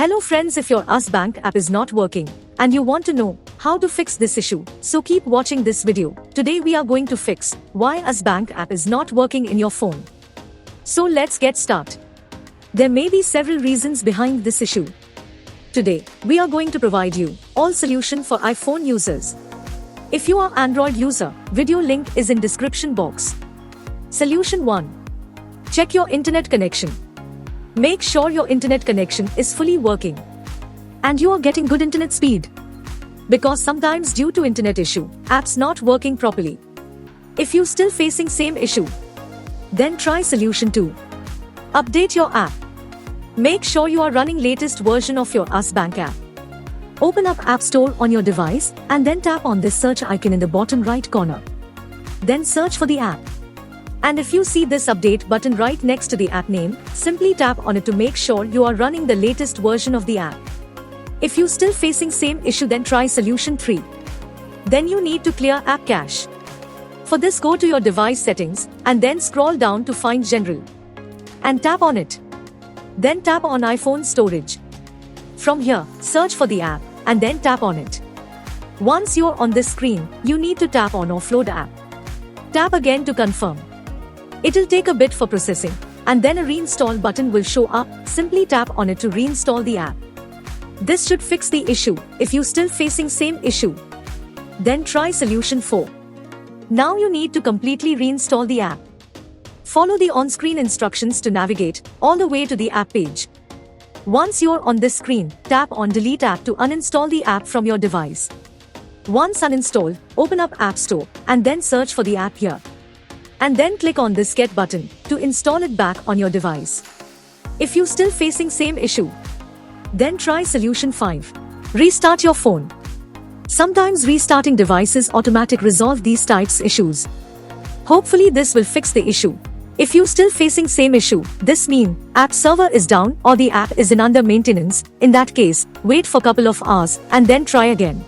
Hello friends, if your US Bank app is not working and you want to know how to fix this issue, so keep watching this video. Today we are going to fix why US Bank app is not working in your phone. So let's get started. There may be several reasons behind this issue. Today, we are going to provide you all solution for iPhone users. If you are Android user, video link is in description box. Solution 1. Check your internet connection. Make sure your internet connection is fully working and you are getting good internet speed. Because sometimes due to internet issue, apps not working properly. If you still facing same issue, then try solution 2. Update your app. Make sure you are running latest version of your US Bank app. Open up App Store on your device and then tap on this search icon in the bottom right corner. Then search for the app. And if you see this update button right next to the app name, simply tap on it to make sure you are running the latest version of the app. If you still facing same issue, then try solution 3. Then you need to clear app cache. For this, go to your device settings and then scroll down to find general and tap on it. Then tap on iPhone storage. From here, search for the app and then tap on it. Once you're on this screen, you need to tap on offload app. Tap again to confirm. It'll take a bit for processing and then a reinstall button will show up. Simply tap on it to reinstall the app. This should fix the issue. If you still facing same issue, then try solution 4. Now you need to completely reinstall the app. Follow the on-screen instructions to navigate all the way to the app page. Once you're on this screen, tap on delete app to uninstall the app from your device. Once uninstalled, open up App Store and then search for the app here. And then click on this get button to install it back on your device. If you still facing same issue, then try solution 5. Restart your phone. Sometimes restarting devices automatic resolve these types issues. Hopefully this will fix the issue. If you still facing same issue, this mean app server is down or the app is in under maintenance. In that case, wait for couple of hours and then try again.